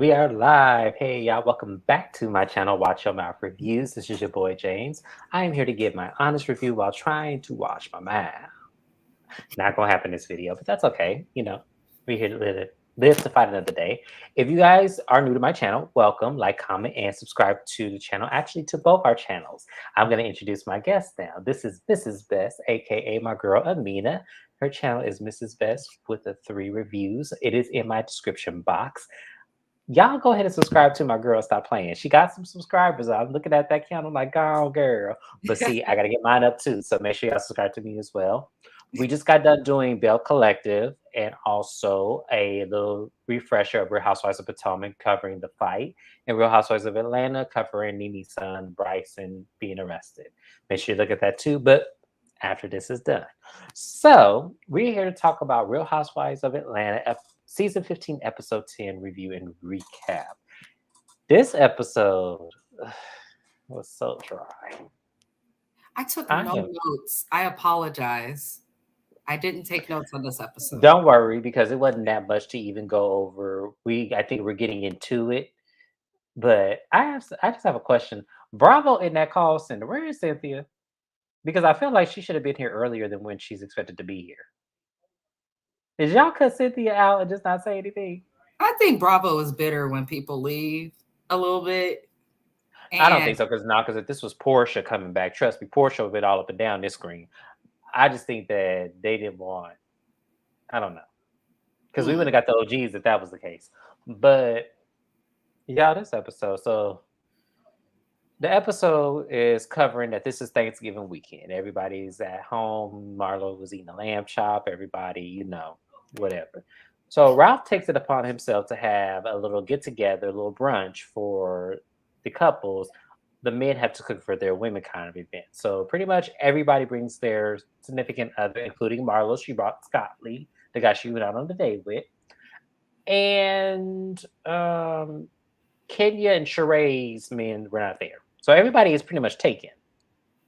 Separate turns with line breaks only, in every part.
We are live. Hey, y'all, welcome back to my channel, Watch Your Mouth Reviews. This is your boy, James. I am here to give my honest review while trying to wash my mouth. Not going to happen in this video, but that's okay. You know, we're here to live to fight another day. If you guys are new to my channel, welcome, like, comment, and subscribe to the channel. Actually, to both our channels. I'm going to introduce my guest now. This is Mrs. Best, aka my girl, Amina. Her channel is Mrs. Best with the 3 reviews. It is in my description box. Y'all go ahead and subscribe to my girl. Stop playing. She got some subscribers. I'm looking at that count. I'm like, oh, girl. But see, I got to get mine up too. So make sure y'all subscribe to me as well. We just got done doing Bell Collective and also a little refresher of Real Housewives of Potomac covering the fight, and Real Housewives of Atlanta covering Nene's son, Bryson, being arrested. Make sure you look at that too. But after this is done. So we're here to talk about Real Housewives of Atlanta, Season 15, Episode 10 review and recap. This episode was so dry.
I took no notes. I apologize. I didn't take notes on this episode.
Don't worry, because it wasn't that much to even go over. I think we're getting into it. But I just have a question. Bravo in that call center. Where is Cynthia? Because I feel like she should have been here earlier than when she's expected to be here. Did y'all cut Cynthia out and just not say anything?
I think Bravo is bitter when people leave a little bit.
I don't think so, because if this was Portia coming back, trust me, Portia would have been all up and down this screen. I just think that they didn't want, I don't know. Because we wouldn't have got the OGs if that was the case. But yeah, this episode. So the episode is covering that this is Thanksgiving weekend. Everybody's at home. Marlo was eating a lamb chop. Everybody, you know, whatever. So Ralph takes it upon himself to have a little get together, a little brunch for the couples. The men have to cook for their women kind of event. So pretty much everybody brings their significant other, including Marlo. She brought Scott Lee, the guy she went out on the date with. And Kenya and Sheree's men were not there. So everybody is pretty much taken,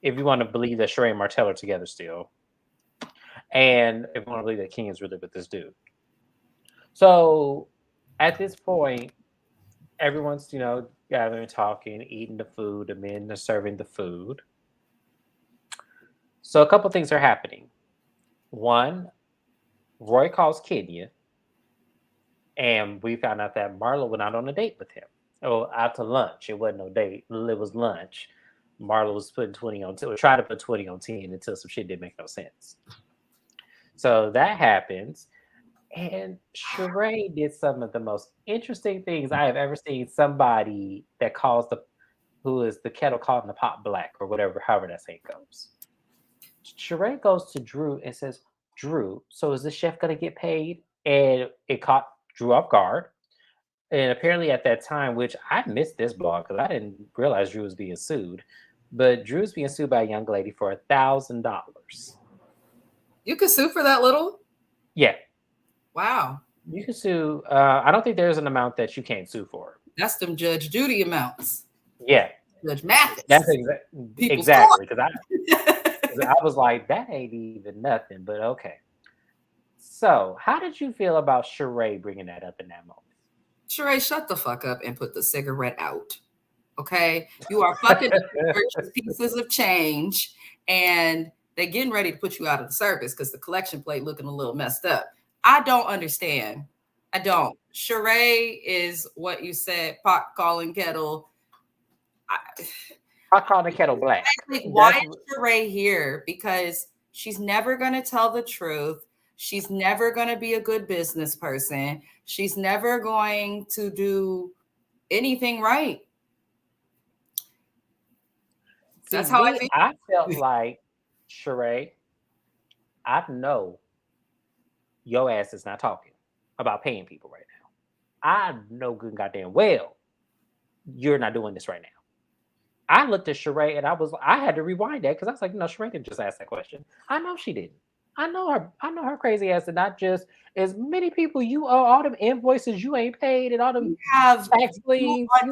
if you want to believe that Sheree and Martell are together still. And if you want to believe that Kenya's really with this dude. So at this point, everyone's, you know, gathering, talking, eating the food. The men are serving the food. So a couple things are happening. One, Roy calls Kenya, and we found out that Marlo went out on a date with him. Oh, out to lunch. It wasn't no date. It was lunch. Marlo was putting 20 on 10, or trying to put 20 on 10 until some shit didn't make no sense. So that happens. And Sheree did some of the most interesting things I have ever seen somebody that calls who is the kettle calling the pot black, or whatever, however that saying goes. Sheree goes to Drew and says, Drew, so is the chef going to get paid? And it caught Drew off guard. And apparently at that time, which I missed this blog because I didn't realize Drew was being sued, but Drew's being sued by a young lady for $1,000.
You could sue for that little?
Yeah.
Wow.
You can sue. I don't think there's an amount that you can't sue for.
That's them Judge Judy amounts.
Yeah.
Judge Mathis.
That's exactly. Because I was like, that ain't even nothing, but okay. So how did you feel about Sheree bringing that up in that moment?
Sheree, shut the fuck up and put the cigarette out. Okay? You are fucking pieces of change, and they're getting ready to put you out of the service because the collection plate looking a little messed up. I don't understand. I don't. Sheree is what you said, pot calling kettle.
Pot calling kettle black.
Why is Sheree here? Because she's never going to tell the truth. She's never going to be a good business person. She's never going to do anything right. That's how I feel.
I felt like, Sheree, I know your ass is not talking about paying people right now. I know good and goddamn well you're not doing this right now. I looked at Sheree and I had to rewind that because I was like, no, Sheree didn't just ask that question. I know she didn't. I know her crazy ass, and not just as many people you owe all them invoices you ain't paid and all them tax liens
on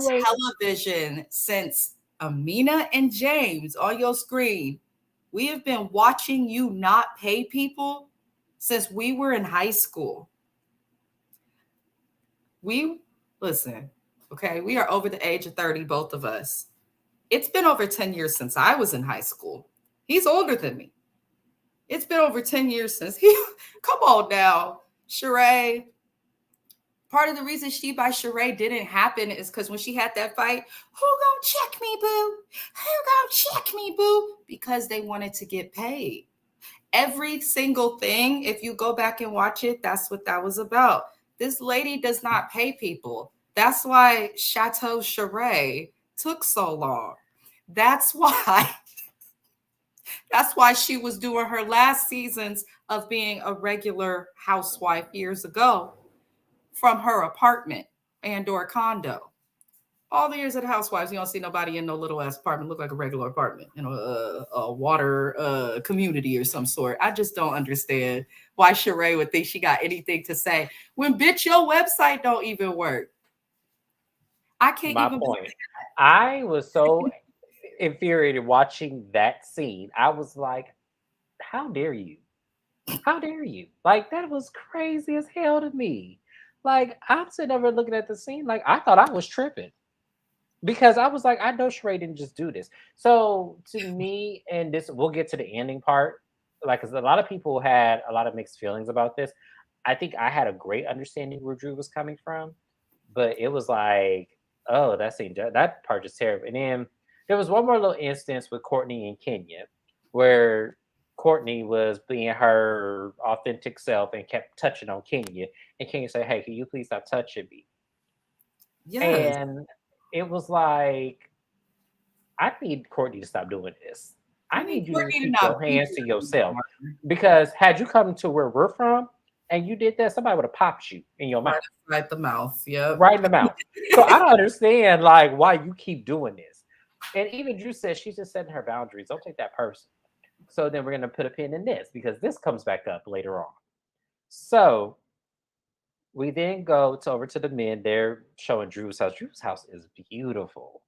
television since Amina and James on your screen. We have been watching you not pay people since we were in high school. Listen, Okay. We are over the age of 30, both of us. It's been over 10 years since I was in high school. He's older than me. It's been over 10 years since he, come on now, Sheree. Part of the reason She by Sheree didn't happen is because when she had that fight, who gonna check me, boo? Who gonna check me, boo? Because they wanted to get paid. Every single thing, if you go back and watch it, that's what that was about. This lady does not pay people. That's why Chateau Sheree took so long. That's why that's why she was doing her last seasons of being a regular housewife years ago from her apartment and or condo. All the years of the housewives, you don't see nobody in no little ass apartment. Look like a regular apartment, a water community or some sort. I just don't understand why Sheree would think she got anything to say when bitch your website don't even work. I can't
My
even.
point. I was so infuriated watching that scene. I was like, how dare you? How dare you? Like, that was crazy as hell to me. Like, I'm sitting over looking at the scene, like, I thought I was tripping because I was like, I know Sheree didn't just do this. So, to me, and this, we'll get to the ending part, like, because a lot of people had a lot of mixed feelings about this. I think I had a great understanding where Drew was coming from, but it was like, oh, that scene, that part is terrible. And then there was one more little instance with Courtney and Kenya where Courtney was being her authentic self and kept touching on Kenya. And Kenya said, hey, can you please stop touching me?
Yes,
And it was like, I need Courtney to stop doing this.
I
I
need
need you to
Courtney to
keep
not
your
be
hands to
here
yourself.
anymore.
Because had you come to where we're from and you did that, somebody would have popped you in your
Right,
mouth.
right the mouth. Yep.
Right in the mouth. So I don't understand like why you keep doing this. And even Drew says she's just setting her boundaries. Don't take that personal. So then we're gonna put a pin in this because this comes back up later on. So we then go to over to the men. They're showing Drew's house. Drew's house is beautiful.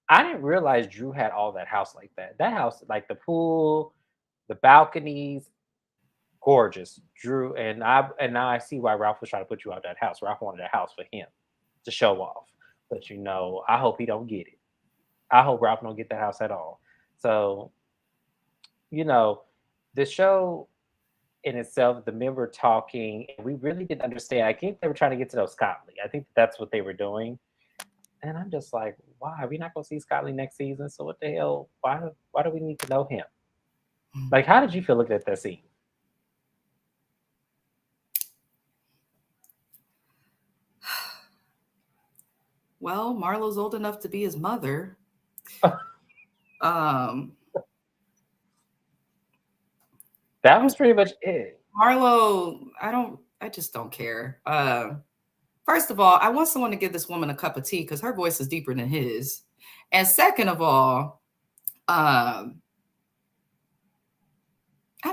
I didn't realize Drew had all that house like that. That house, like the pool, the balconies, gorgeous. Drew and now I see why Ralph was trying to put you out that house. Ralph wanted a house for him to show off. But I hope he don't get it. I hope Ralph don't get that house at all. So, you know, the show in itself, the men were talking, and we really didn't understand. I think they were trying to get to know Scott Lee. I think that's what they were doing. And I'm just like, why? We're not gonna see Scott Lee next season. So what the hell? Why do we need to know him? Like, how did you feel looking at that scene?
Well, Marlo's old enough to be his mother. Um,
That was pretty much it.
Marlo, I just don't care. First of all, I want someone to give this woman a cup of tea because her voice is deeper than his. And second of all, um,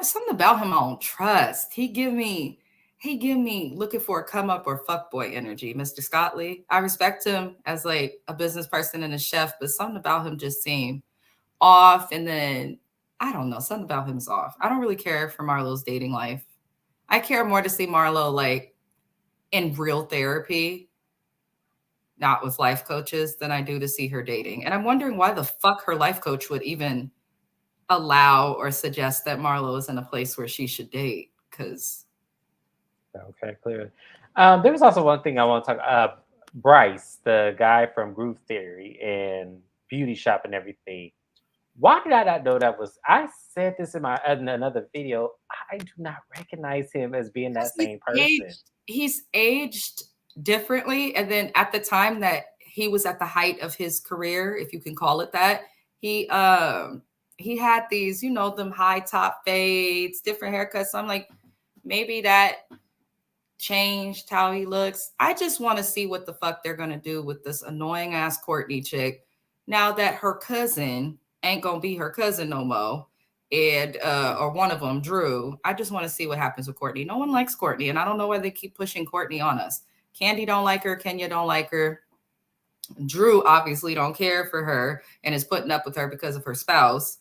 something about him I don't trust. He give me looking for a come up or fuck boy energy, Mr. Scott Lee. I respect him as like a business person and a chef, but something about him just seemed off. And then I don't know, something about him is off. I don't really care for Marlo's dating life. I care more to see Marlo like in real therapy, not with life coaches, than I do to see her dating. And I'm wondering why the fuck her life coach would even allow or suggest that Marlo is in a place where she should date. Because
Okay, clear. There was also one thing I want to talk. Bryce, the guy from Groove Theory and Beauty Shop and everything. Why did I not know that was? I said this in another video. I do not recognize him as being that same person.
he's aged differently. And then at the time that he was at the height of his career, if you can call it that, he had these, them high top fades, different haircuts. So I'm like, maybe that changed how he looks. I just want to see what the fuck they're gonna do with this annoying ass Courtney chick now that her cousin ain't gonna be her cousin no more. And or one of them, Drew. I just want to see what happens with Courtney. No one likes Courtney, and I don't know why they keep pushing Courtney on us. Candy don't like her, Kenya don't like her. Drew obviously don't care for her and is putting up with her because of her spouse.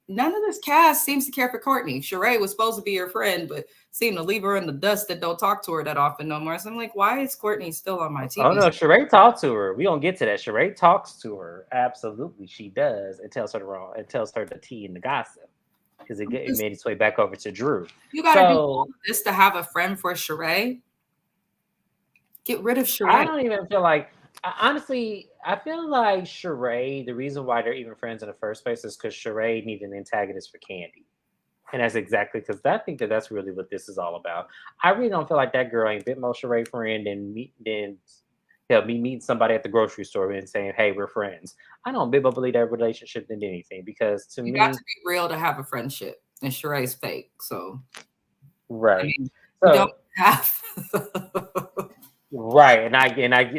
none of this cast seems to care for Courtney. Sheree was supposed to be her friend, but seemed to leave her in the dust that don't talk to her that often no more. So I'm like, why is Courtney still on my
Oh
TV?
no, Sheree talked to her. We gonna get to that. Sheree talks to her. Absolutely, she does. It tells her the wrong. It tells her the tea and the gossip because it made its way back over to Drew.
You got to do all
So
of this to have a friend for Sheree. Get rid of
I
Sheree.
don't even feel like. Honestly, I feel like Sheree. The reason why they're even friends in the first place is because Sheree needed an antagonist for Candy. And that's exactly because I think that that's really what this is all about. I really don't feel like that girl ain't a bit more Sheree friend than me meeting somebody at the grocery store and saying, "Hey, we're friends." I don't bit more believe that relationship than anything because to
You got to
me,
be real to have a friendship, and Sheree's fake. So I
right.
mean, you don't
So
have.
right, and I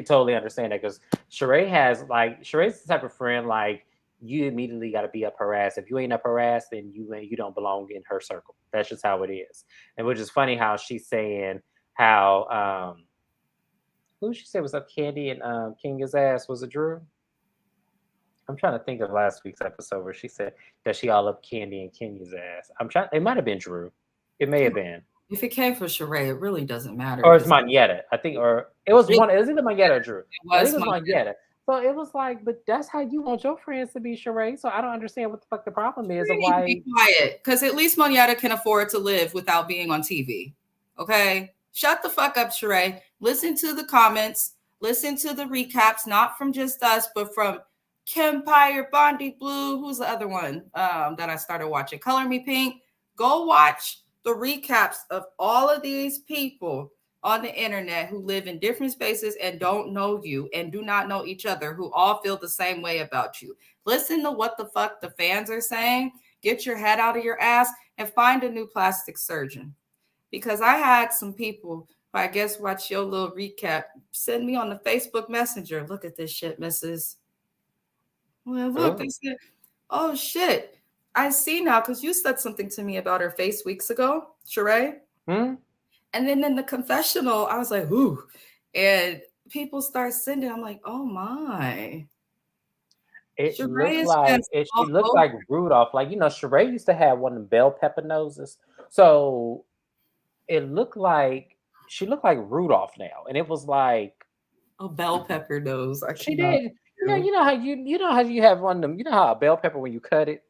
totally understand that because Sheree's the type of friend like you immediately got to be up her ass. If you ain't up her ass, then you don't belong in her circle. That's just how it is. And which is funny how she's saying how who she said was up Candy and Kinga's ass, was it Drew? I'm trying to think of last week's episode where she said that she all up Candy and Kenya's ass. I'm trying. It might have been Drew. It may have been.
If it came from Sheree, it really doesn't matter
Or it's
because
Moneta, I think, or it was
it,
one. It was either Moneta or Drew. I think
was
it was
my.
Moneta. So it was like, but that's how you want your friends to be, Sheree. So I don't understand what the fuck the problem is of
You need to be
why.
quiet because at least Monietta can afford to live without being on TV. Okay, shut the fuck up, Sheree. Listen to the comments. Listen to the recaps, not from just us, but from Kempire, Bondi Blue. Who's the other one that I started watching? Color Me Pink. Go watch the recaps of all of these people on the internet who live in different spaces and don't know you and do not know each other, who all feel the same way about you. Listen to what the fuck the fans are saying. Get your head out of your ass and find a new plastic surgeon. Because I had some people who I guess watch your little recap send me on the Facebook Messenger. Look at this shit, Mrs. Well, look, they
Oh,
said, oh shit. I see now because you said something to me about her face weeks ago, Sheree.
hmm?
And then in the confessional, I was like, ooh. And people start sending, I'm like, oh my.
It
Sheree
looked
is
like
just
it.
all
She looked
over.
like Rudolph. Like Sheree used to have one of the bell pepper noses. So it looked like she looked like Rudolph now, and it was like
A bell pepper nose. I
she
cannot
did.
do.
You know how you have one of them. You know how a bell pepper when you cut it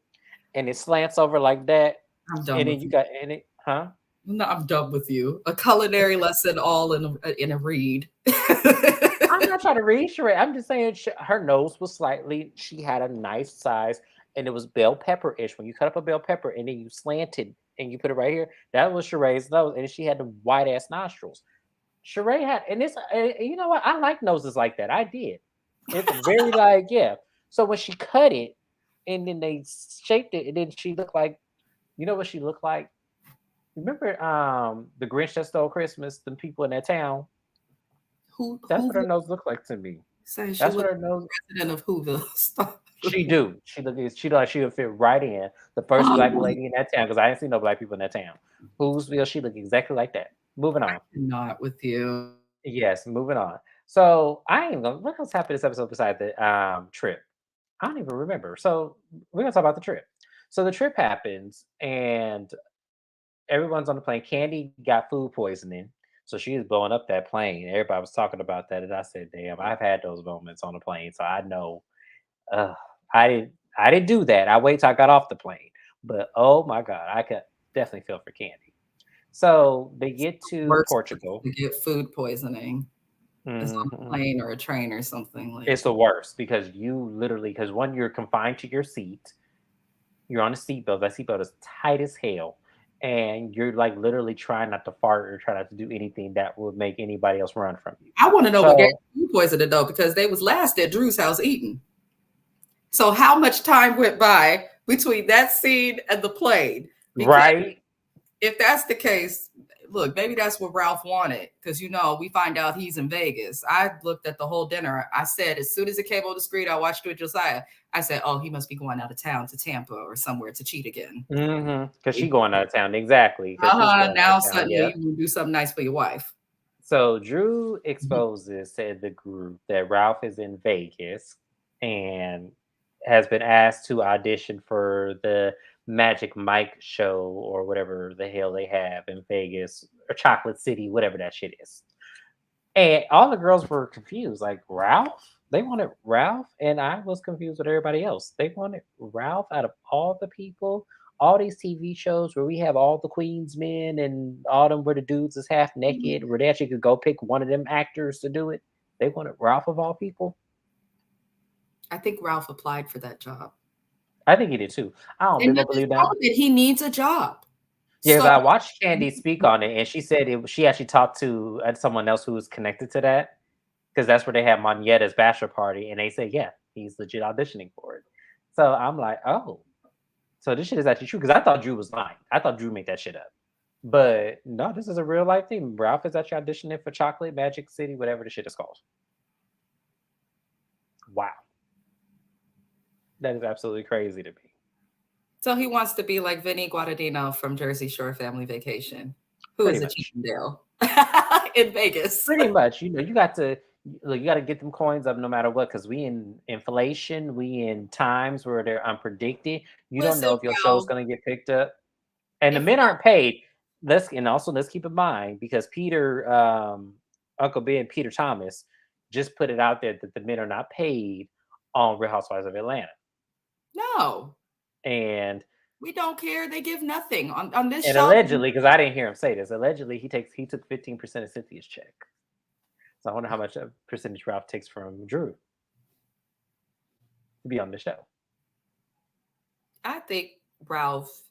and it slants over like that,
I'm done
and then
with
you
you.
got in it, huh?
No, I'm done with you. A culinary lesson all in a read.
I'm not trying to read Sheree. I'm just saying her nose was slightly. She had a nice size, and it was bell pepper ish. When you cut up a bell pepper and then you slanted and you put it right here, that was Sheree's nose, and she had the white ass nostrils. Sheree had, and it's you know what? I like noses like that. I did. It's very like yeah. So when she cut it, and then they shaped it, and then she looked like, you know what she looked like? Remember the Grinch that stole Christmas? The people in that town. That's what her
Whoville
nose looked like to me.
says she
That's what
looked
her nose.
president of Whoville. Stop.
She do. She like she would fit right in. The first black
Oh,
lady in that town because I didn't see no black people in that town. Whoville, she looked exactly like that. Moving on.
not with you.
Yes, moving on. So I ain't gonna what else happened this episode besides the trip? I don't even remember. So we're gonna talk about the trip. So the trip happens and everyone's on the plane. Candy got food poisoning. So she was blowing up that plane. Everybody was talking about that. And I said, damn, I've had those moments on the plane. So I know uh, I didn't do that. I wait till I got off the plane. But oh my God, I could definitely feel for Candy. So they get to
Worst place
Portugal.
to get food poisoning is on a
Mhm.
plane or a train or something like.
It's the worst because you literally because when you're confined to your seat, you're on a seatbelt. That seatbelt is tight as hell, and you're like literally trying not to fart or try not to do anything that would make anybody else run from you.
I want to know what gave
So
food poisoning though, because they was last at Drew's house eating. So how much time went by between that scene and the plane? Because
right,
if that's the case, look, maybe that's what Ralph wanted. Because we find out he's in Vegas. I looked at the whole dinner. I said, as soon as it came on the screen, I watched it with Josiah. I said, oh, he must be going out of town to Tampa or somewhere to cheat again.
because she going out of town exactly because she's
Uh-huh.
going out of
Now
town.
suddenly
Yeah.
you will do something nice for your wife.
So Drew
Mhm.
exposes to the group that Ralph is in Vegas and has been asked to audition for the Magic Mike show or whatever the hell they have in Vegas or Chocolate City, whatever that shit is. And all the girls were confused, like Ralph. They wanted Ralph, and I was confused with everybody else. They wanted Ralph out of all the people, all these TV shows where we have all the Queen's men and all them where the dudes is half naked, where they actually could go pick one of them actors to do it. They wanted Ralph of all people.
I think Ralph applied for that job.
I think he did too. I don't
And
big
that
up
just
believe that.
showed that he needs a job.
Yeah, 'cause
So
I watched Candy speak on it, and she said she actually talked to someone else who was connected to that because that's where they had Monyetta's bachelor party, and they said, yeah, he's legit auditioning for it. So I'm like, oh, so this shit is actually true because I thought Drew was lying. I thought Drew made that shit up, but no, this is a real life thing. Ralph is actually auditioning for Chocolate Magic City, whatever the shit is called. Wow, that is absolutely crazy to me.
so he wants to be like Vinny Guadagnino from Jersey Shore Family Vacation, who
Pretty
is a
much.
Chippendale in Vegas.
Pretty much, you got to look, you got to get them coins up no matter what, because we in inflation, we in times where they're unpredicted. You don't know
Listen,
if your show's
bro,
going to get picked up, and the
if
men aren't paid. Let's keep in mind because Peter, Uncle Ben, Peter Thomas, just put it out there that the men are not paid on Real Housewives of Atlanta,
no,
and
we don't care. They give nothing on this
and
show.
allegedly, because I didn't hear him say this, allegedly he took 15% of Cynthia's check. So I wonder how much a percentage Ralph takes from Drew to be on the show.
I think Ralph.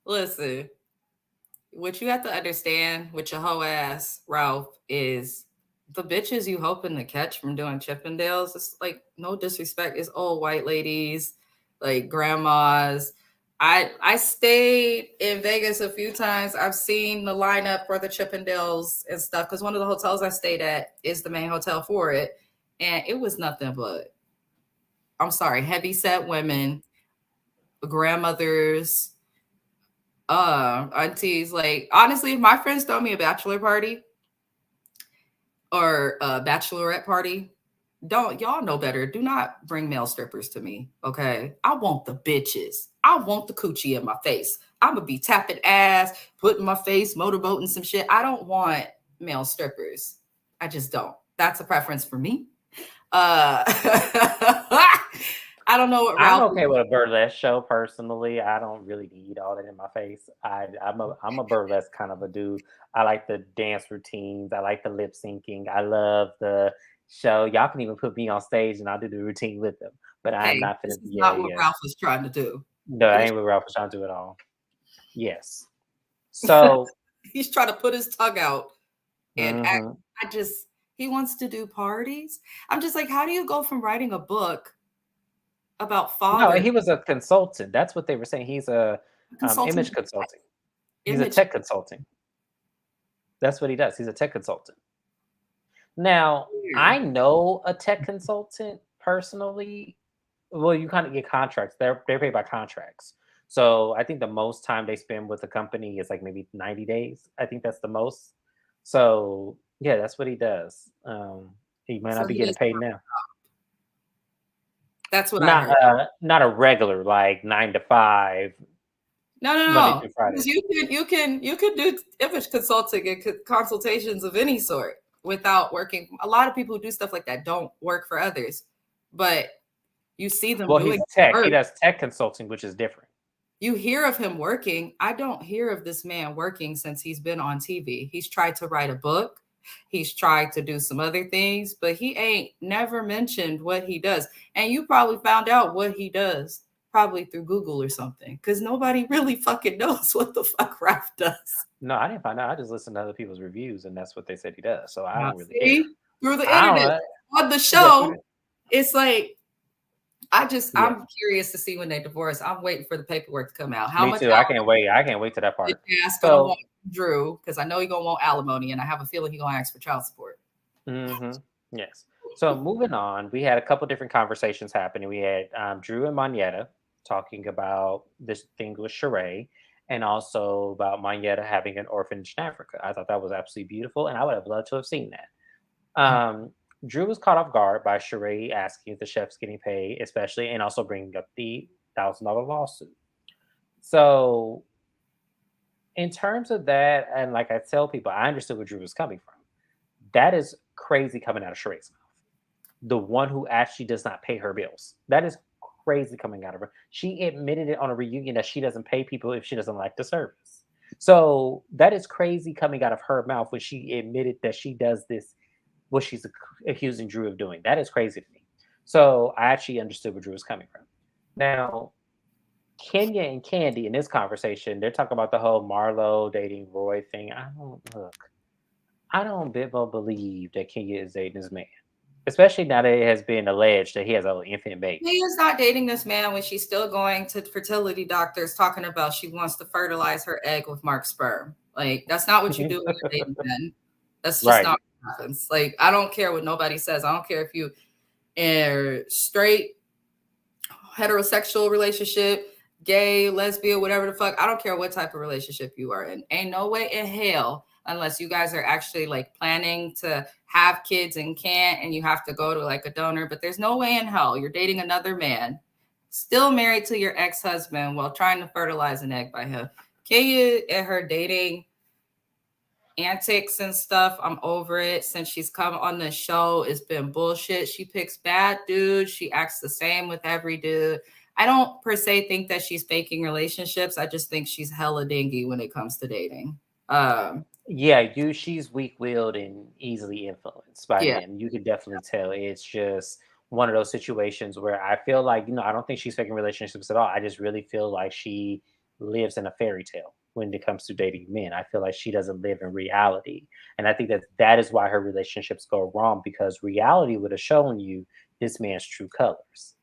Listen, what you have to understand with your whole ass, Ralph, is the bitches you hoping to catch from doing Chippendales. It's like no disrespect. It's old white ladies, like grandmas. I stayed in Vegas a few times. I've seen the lineup for the Chippendales and stuff because one of the hotels I stayed at is the main hotel for it, and it was nothing but I'm sorry, heavy set women, grandmothers, aunties. Like honestly, if my friends throw me a bachelor party or a bachelorette party, don't y'all know better. Do not bring male strippers to me. Okay. I want the bitches. I want the coochie in my face. I'm gonna be tapping ass, putting my face, motorboating some shit. I don't want male strippers. I just don't. That's a preference for me. I don't know what
I'm
Ralph.
okay with a burlesque show personally. I don't really need all that in my face. I'm a burlesque kind of a dude. I like the dance routines. I like the lip syncing. I love the show. Y'all can even put me on stage and I'll do the routine with them. But I'm
Hey,
not
this
gonna.
is
Yeah,
not what
yeah.
Ralph was trying to do.
No, I
He's,
ain't with Ralph was trying to do it all. Yes. So.
he's trying to put his tongue out and act.
Mhm.
I just he wants to do parties. I'm just like, how do you go from writing a book about
No,
father
he was a consultant. That's what they were saying. He's a
consulting
image consulting. He's a
image?
tech consulting. That's what he does. He's a tech consultant. Now, I
Here.
know a tech consultant personally. Well, you kind of get contracts. They're paid by contracts. So I think the most time they spend with a company is like maybe 90 days. I think that's the most. So yeah, that's what he does. He might not
So
be
he
getting
doesn't.
paid now.
That's what I
Not
heard.
not a regular like 9 to 5
No, no,
Monday
no.
through Friday.
Because you can do image consulting and consultations of any sort without working. A lot of people who do stuff like that don't work for others, but you see them
Well, he's
doing
tech. He
work.
does tech consulting, which is different.
You hear of him working. I don't hear of this man working since he's been on TV. He's tried to write a book. He's tried to do some other things, but he ain't never mentioned what he does. And you probably found out what he does probably through Google or something because nobody really fucking knows what the fuck Ralph does.
No, I didn't find out. I just listened to other people's reviews, and that's what they said he does. So I don't really care.
See, through the
I don't
internet
know.
on the
Yeah,
show, it's like
yeah.
I'm curious to see when they divorce. I'm waiting for the paperwork to come out. How
Me
much
too. I can't wait. I can't wait to that part.
ask gonna
So,
want Drew because I know he's gonna want alimony, and I have a feeling he's gonna ask for child support.
yes. So moving on, we had a couple different conversations happening. We had Drew and Moneta talking about this thing with Sheree, and also about Moneta having an orphanage in Africa. I thought that was absolutely beautiful, and I would have loved to have seen that. Drew was caught off guard by Sheree asking if the chef's getting paid, especially, and also bringing up the $100,000 lawsuit. So, in terms of that, and like I tell people, I understood where Drew was coming from. That is crazy coming out of Sheree's mouth. The one who actually does not pay her bills. That is crazy coming out of her. She admitted it on a reunion that she doesn't pay people if she doesn't like the service. So that is crazy coming out of her mouth when she admitted that she does this, what she's accusing Drew of doing. That is crazy to me. So I actually understood where Drew was coming from. Now, Kenya and Candy in this conversation, they're talking about the whole Marlo dating Roy thing. I don't look. I don't bit well believe that Kenya is dating this man, especially now that it has been alleged that he has an infant baby.
Kenya's not dating this man when she's still going to fertility doctors talking about she wants to fertilize her egg with Mark's sperm. Like, that's not what you do when you're dating men. That's just
Right.
not what happens. Like, I don't care what nobody says. I don't care if you are straight, heterosexual relationship, gay, lesbian, whatever the fuck. I don't care what type of relationship you are in. Ain't no way in hell, unless you guys are actually like planning to have kids and can't, and you have to go to like a donor. But there's no way in hell you're dating another man, still married to your ex-husband while trying to fertilize an egg by him. Kenya and her dating antics and stuff, I'm over it. Since she's come on the show, it's been bullshit. She picks bad dudes. She acts the same with every dude. I don't per se think that she's faking relationships. I just think she's hella dingy when it comes to dating.
Yeah, she's weak-willed and easily influenced by
Yeah.
men. You could definitely tell. It's just one of those situations where I feel like, I don't think she's faking relationships at all. I just really feel like she lives in a fairy tale when it comes to dating men. I feel like she doesn't live in reality. And I think that that is why her relationships go wrong, because reality would have shown you this man's true colors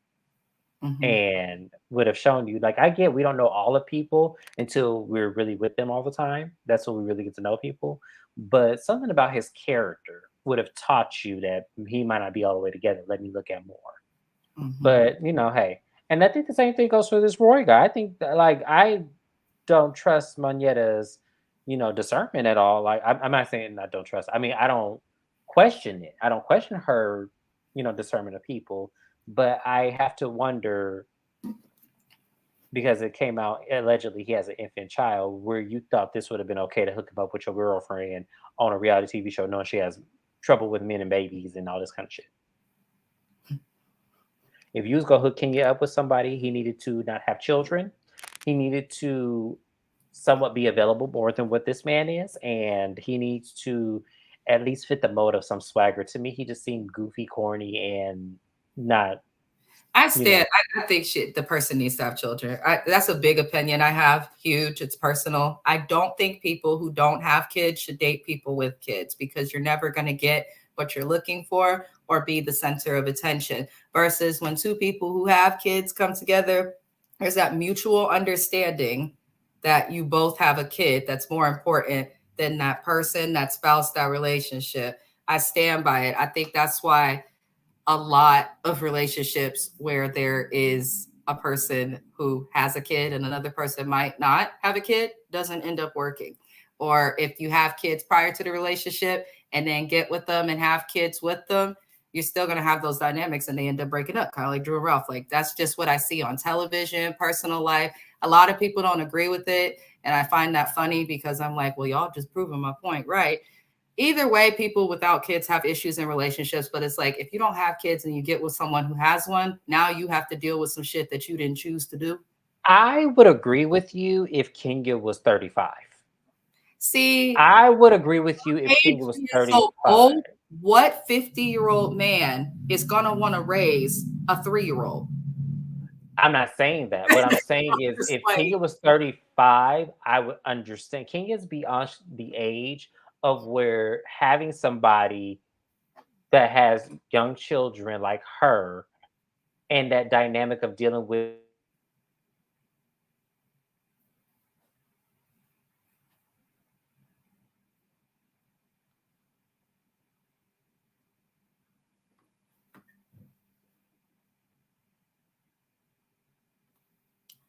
Mhm.
and would have shown you, like, I get we don't know all of people until we're really with them all the time. That's when we really get to know people. But something about his character would have taught you that he might not be all the way together. Let me look at more.
Mhm.
But hey, and I think the same thing goes for this Roy guy. I think that, like, I don't trust Moneta's, discernment at all. Like, I'm not saying I don't trust. I mean, I don't question it. I don't question her, discernment of people. But I have to wonder, because it came out allegedly he has an infant child, where you thought this would have been okay to hook him up with your girlfriend on a reality TV show, knowing she has trouble with men and babies and all this kind of shit. If you was gonna hook Kenya up with somebody, he needed to not have children. He needed to somewhat be available more than what this man is, and he needs to at least fit the mold of some swagger. To me, he just seemed goofy, corny, and not,
I
you know.
stand. I think shit. The person needs to have children. That's a big opinion I have. Huge. It's personal. I don't think people who don't have kids should date people with kids, because you're never going to get what you're looking for or be the center of attention. Versus when two people who have kids come together, there's that mutual understanding that you both have a kid. That's more important than that person, that spouse, that relationship. I stand by it. I think that's why a lot of relationships where there is a person who has a kid and another person might not have a kid doesn't end up working. Or if you have kids prior to the relationship and then get with them and have kids with them, you're still going to have those dynamics and they end up breaking up, kind of like Drew and Ralph. Like, that's just what I see on television, personal life. A lot of people don't agree with it. And I find that funny because I'm like, well, y'all just proving my point, right? Either way, people without kids have issues in relationships, but it's like if you don't have kids and you get with someone who has one, now you have to deal with some shit that you didn't choose to do.
I would agree with you if Kenya was 35.
See,
I would agree with you if
age
Kenya was
is so
35.
old. What 50-year-old man is gonna want to raise a 3-year-old?
I'm not saying that. What I'm saying is
Just
if
like,
Kenya was 35, I would understand. Kenya's beyond the age of where having somebody that has young children like her, and that dynamic of dealing with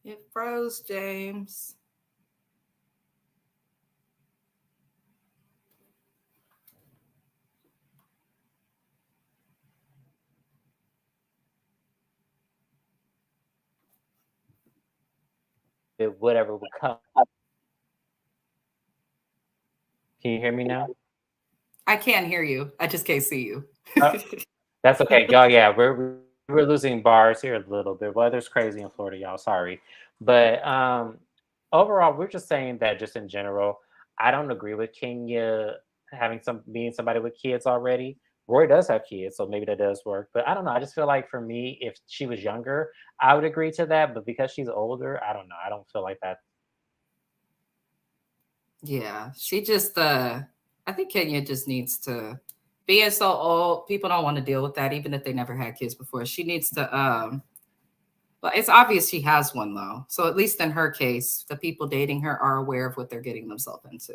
it froze, James.
whatever would come. Can you hear me now?
I can't hear you. I just can't see you.
Uh, that's okay, y'all. Yeah, we're losing bars here a little bit. Weather's crazy in Florida, y'all. Sorry, but overall, we're just saying that just in general, I don't agree with Kenya having some being somebody with kids already. Roy does have kids, so maybe that does work. But I don't know. I just feel like for me, if she was younger, I would agree to that. But because she's older, I don't know. I don't feel like that.
Yeah, she just I think Kenya just needs to, being so old, people don't want to deal with that even if they never had kids before. She needs to well, it's obvious she has one though. So at least in her case, the people dating her are aware of what they're getting themselves into.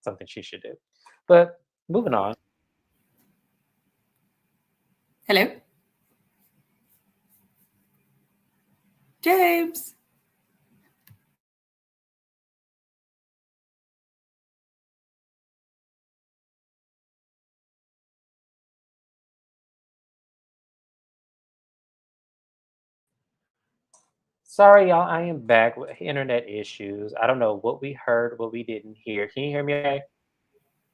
Something she should do. But moving on.
Hello, James.
Sorry, y'all. I am back with internet issues. I don't know what we heard, what we didn't hear. Can you hear me okay?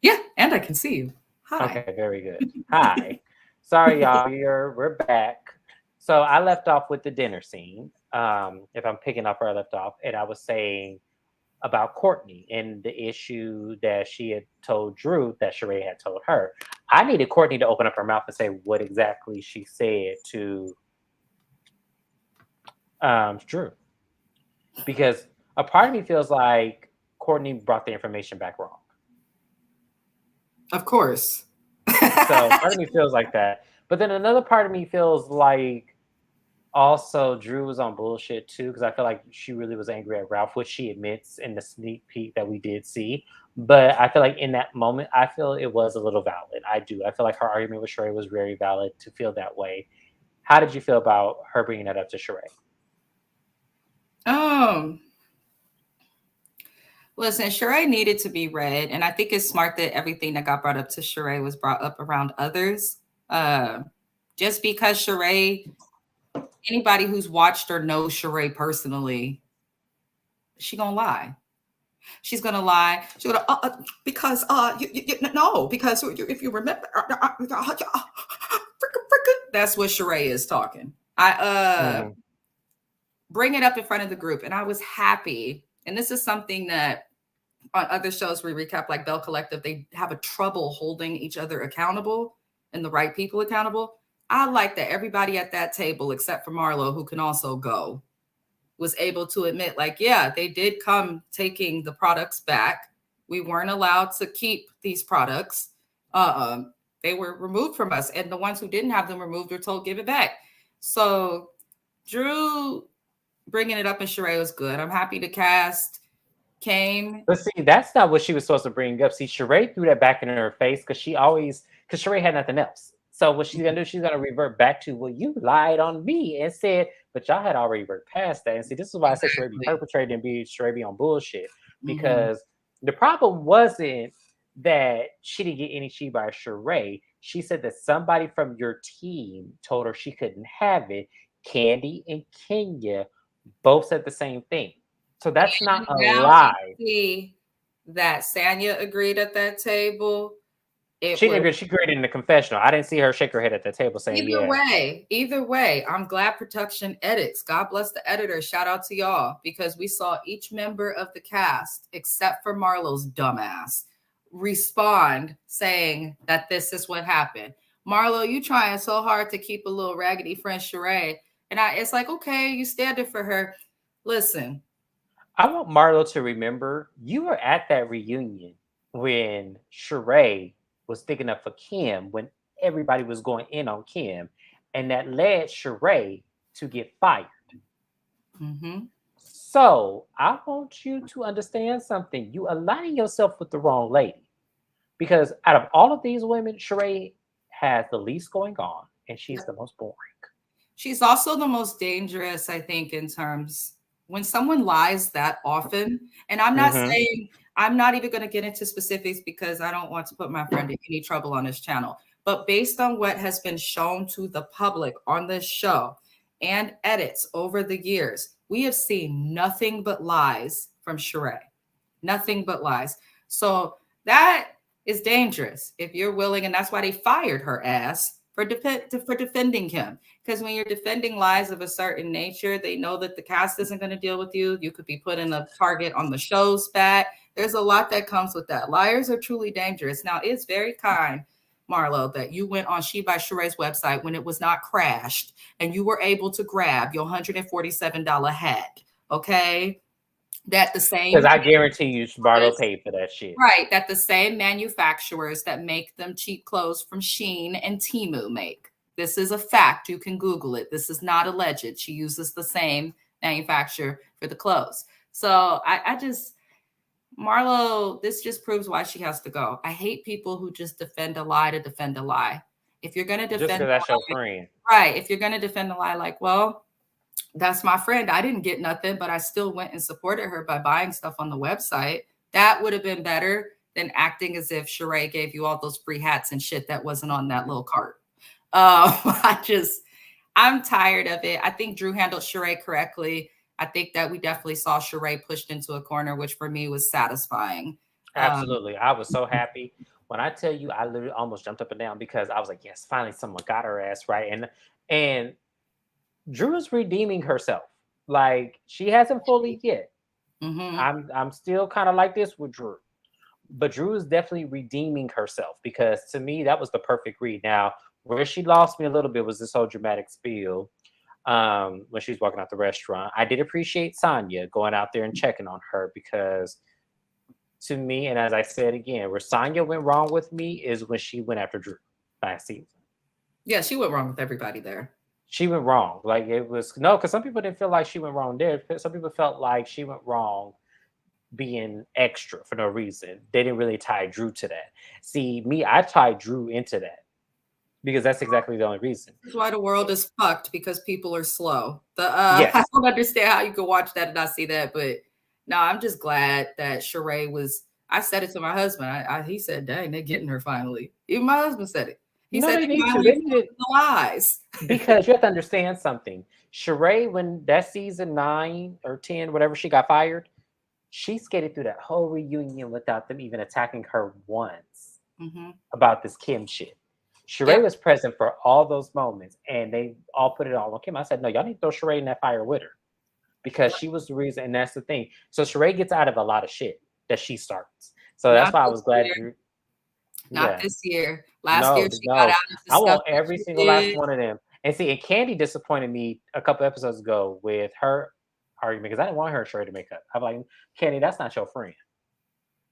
Yeah, and I can see you. Hi.
Okay, very good. Hi. Sorry, y'all. We're back. So I left off with the dinner scene. If I'm picking up where I left off, and I was saying about Courtney and the issue that she had told Drew that Sheree had told her. I needed Courtney to open up her mouth and say what exactly she said to Drew, because a part of me feels like Courtney brought the information back wrong.
Of course.
So part of me feels like that. But then another part of me feels like also Drew was on bullshit too, because I feel like she really was angry at Ralph, which she admits in the sneak peek that we did see. But I feel like in that moment, I feel it was a little valid. I do. I feel like her argument with Sheree was very valid to feel that way. How did you feel about her bringing that up to Sheree?
um Listen, Sheree needed to be read, and I think it's smart that everything that got brought up to Sheree was brought up around others. Uh, just because Sheree, anybody who's watched her knows Sheree personally, she gonna lie. She's gonna lie. She's gonna because no, because if you remember, that's what Sheree is talking. I
Mm-hmm.
bring it up in front of the group, and I was happy. And this is something that on other shows we recap, like Bell Collective, they have a trouble holding each other accountable and the right people accountable. I like that everybody at that table, except for Marlo, who can also go, was able to admit, like, yeah, they did come taking the products back. We weren't allowed to keep these products. They were removed from us, and the ones who didn't have them removed were told give it back. So Drew bringing it up in Sheree was good. I'm happy the cast came.
But see, that's not what she was supposed to bring up. See, Sheree threw that back in her face because Sheree had nothing else. So what she's gonna do, she's gonna revert back to, well, you lied on me and said, but y'all had already worked past that. And see, this is why I say Sheree be
Exactly.
perpetrating and Sheree be on bullshit.
Mhm.
Because the problem wasn't that she didn't get any she by Sheree. She said that somebody from your team told her she couldn't have it. Candy and Kenya both said the same thing. So that's not a
Now I
lie.
see that Sanya agreed at that table. It
She didn't
was
agree. She agreed in the confessional. I didn't see her shake her head at the table saying, "Yeah."
either way, I'm glad production edits. God bless the editor. Shout out to y'all because we saw each member of the cast, except for Marlo's dumbass, respond saying that this is what happened. Marlo, you trying so hard to keep a little raggedy friend Sheree. And it's like, okay, you standing for her. Listen,
I want Marlo to remember you were at that reunion when Sheree was sticking up for Kim when everybody was going in on Kim, and that led Sheree to get fired.
mhm.
So I want you to understand something. You aligning yourself with the wrong lady. Because out of all of these women, Sheree has the least going on, and she's the most boring.
She's also the most dangerous, I think, in terms when someone lies that often. And I'm not
Mm-hmm.
saying, I'm not even going to get into specifics because I don't want to put my friend in any trouble on this channel. But based on what has been shown to the public on this show and edits over the years, we have seen nothing but lies from Sheree. Nothing but lies. So that is dangerous if you're willing, and that's why they fired her ass for defending him. Because when you're defending lies of a certain nature, they know that the cast isn't going to deal with you. You could be put in a target on the show's back. There's a lot that comes with that. Liars are truly dangerous. Now, it's very kind, Marlo, that you went on She by Sheree's website when it was not crashed and you were able to grab your $147 hat. Okay. That the
Because
same
I guarantee you, Bardo paid for that shit.
right, that the same manufacturers that make them cheap clothes from Shein and Temu make. This is a fact. You can Google it. This is not alleged. She uses the same manufacturer for the clothes. So I just, Marlo, this just proves why she has to go. I hate people who just defend a lie to defend a lie. If you're going to
Just
defend
because
a
that's your
lie,
friend.
right, if you're going to defend a lie, like, well, that's my friend. I didn't get nothing, but I still went and supported her by buying stuff on the website. That would have been better than acting as if Sheree gave you all those free hats and shit that wasn't on that little cart. I'm tired of it. I think Drew handled Sheree correctly. I think that we definitely saw Sheree pushed into a corner, which for me was satisfying.
Absolutely. I was so happy. When I tell you, I literally almost jumped up and down because I was like, yes, finally someone got her ass right. And Drew is redeeming herself. Like she hasn't fully yet.
Mm-hmm.
I'm still kind of like this with Drew. But Drew is definitely redeeming herself because to me that was the perfect read. Now, where she lost me a little bit was this whole dramatic spiel when she was walking out the restaurant. I did appreciate Sonya going out there and checking on her because to me, and as I said again, where Sonya went wrong with me is when she went after Drew last season.
Yeah, she went wrong with everybody there.
She went wrong. Like it was no, because some people didn't feel like she went wrong there. Some people felt like she went wrong being extra for no reason. They didn't really tie Drew to that. See, me, I tied Drew into that because that's exactly the only reason.
That's why the world is fucked because people are slow. I
Yes.
don't understand how you could watch that and not see that, but no, I'm just glad that Sheree was. I said it to my husband. He said, "Dang, they're getting her finally." Even my husband said it. He
No,
said
they
they
need to.
finally
They need
exposed
it
the lies.
because you have to understand something. Sheree, when that season 9 or 10, whatever, she got fired, she skated through that whole reunion without them even attacking her once
Mm-hmm.
about this Kim shit. Sheree
Yep.
was present for all those moments, and they all put it all on Kim. I said, no, y'all need to throw Sheree in that fire with her because she was the reason, and that's the thing. So Sheree gets out of a lot of shit that she starts. So that's
Not
why I
this
was glad.
year. Not
Yeah,
this year. Last year
no,
she got
no.
out of the
I
stuff
want
that
every
she
single last
did.
one of them. And see, and Candy disappointed me a couple episodes ago with her argument because I didn't want her and Sheree to make up. I'm like, Candy, that's not your friend.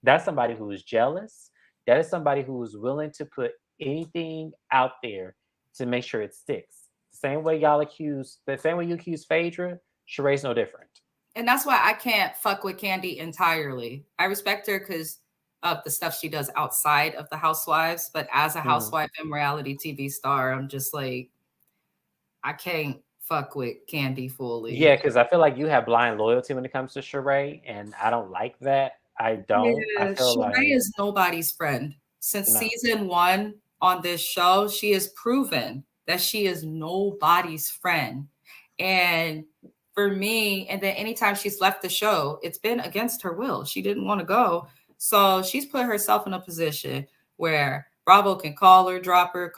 That's somebody who is jealous. That is somebody who is willing to put anything out there to make sure it sticks. The same way you accuse Phaedra, Sheree's no different.
And that's why I can't fuck with Candy entirely. I respect her because of the stuff she does outside of the housewives, but as a
Mhm.
housewife and reality TV star, I'm just like, I can't fuck with Candy fully.
Yeah, because I feel like you have blind loyalty when it comes to Sheree, and I don't like that. I don't. I
Yeah,
feel
Sheree
like
is nobody's friend. Since
no.
season one on this show, she has proven that she is nobody's friend. And for me, and then anytime she's left the show, it's been against her will. She didn't want to go. So she's put herself in a position where Bravo can call her, drop her,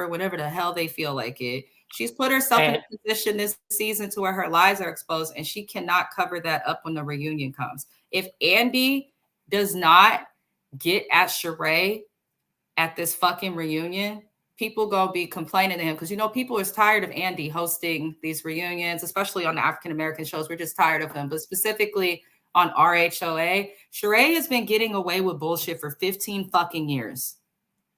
whatever the hell they feel like it. She's put herself in
And
a position this season to where her lies are exposed, and she cannot cover that up when the reunion comes. If Andy does not get at Sheree at this fucking reunion, people gonna be complaining to him because people is tired of Andy hosting these reunions, especially on the African American shows. We're just tired of him, but specifically on RHOA, Sheree has been getting away with bullshit for 15 fucking years.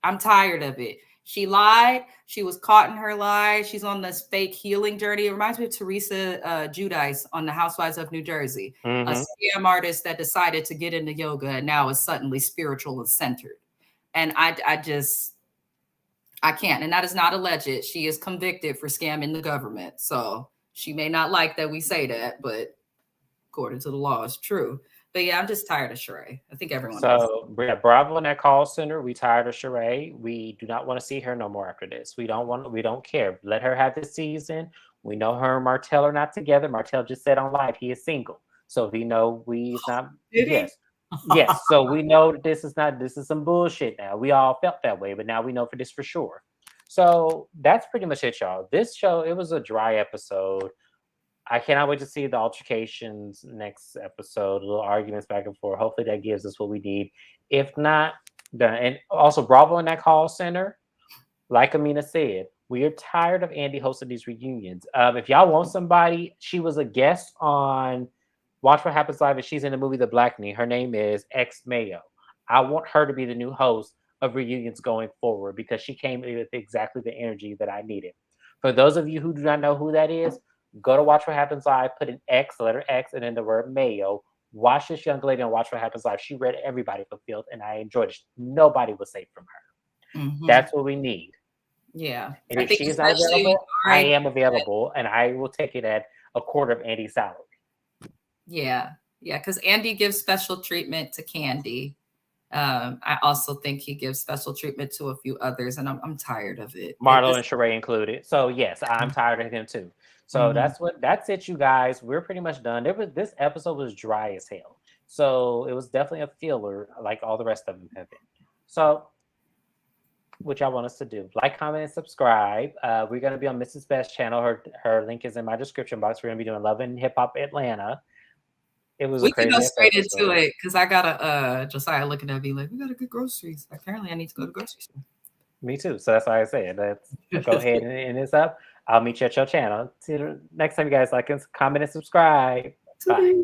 I'm tired of it. She lied. She was caught in her lie. She's on this fake healing journey. It reminds me of Teresa Giudice on the Housewives of New Jersey, a scam artist that decided to get into yoga and now is suddenly spiritual and centered. And I can't. And that is not alleged. She is convicted for scamming the government. So she may not like that we say that, but according to the law, it's true. But yeah, I'm just tired of Sheree. I think everyone is.
So Bravo in that call center. We tired of Sheree. We do not want to see her no more after this. We don't care. Let her have this season. We know her and Martell are not together. Martell just said on live he is single. So we know he's not. Yes. Yes. So we know that this is some bullshit now. We all felt that way, but now we know for this for sure. So that's pretty much it, y'all. This show, it was a dry episode. I cannot wait to see the altercations next episode, little arguments back and forth. Hopefully that gives us what we need. If not, done. And also Bravo in that call center, like Amina said, we are tired of Andy hosting these reunions. If y'all want somebody, she was a guest on Watch What Happens Live, and she's in the movie The Black Knee. Her name is X Mayo. I want her to be the new host of reunions going forward because she came with exactly the energy that I needed. For those of you who do not know who that is, go to Watch What Happens Live, put an X, letter X, and then the word Mayo. Watch this young lady on Watch What Happens Live. She read everybody fulfilled, and I enjoyed it. Nobody was safe from her. That's what we need.
Yeah.
And if she's not available, I am available, and I will take it at a quarter of Andy's salary.
Yeah. Yeah, because Andy gives special treatment to Candy. I also think he gives special treatment to a few others, and I'm tired of it.
Marlo and Sheree included. So yes, I'm tired of him too. So that's it, you guys. We're pretty much done. This episode was dry as hell. So it was definitely a filler, like all the rest of them have been. So what y'all want us to do? Like, comment, and subscribe. We're gonna be on Mrs. Best channel. Her link is in my description box. We're gonna be doing Love and Hip Hop Atlanta.
We can go straight into it because I got Josiah looking at me like, we gotta get groceries. Apparently I need to go to the grocery store.
Me too. So that's why I said let's go ahead and end this up. I'll meet you at your channel. See you next time, you guys. Like, comment, and subscribe. Bye.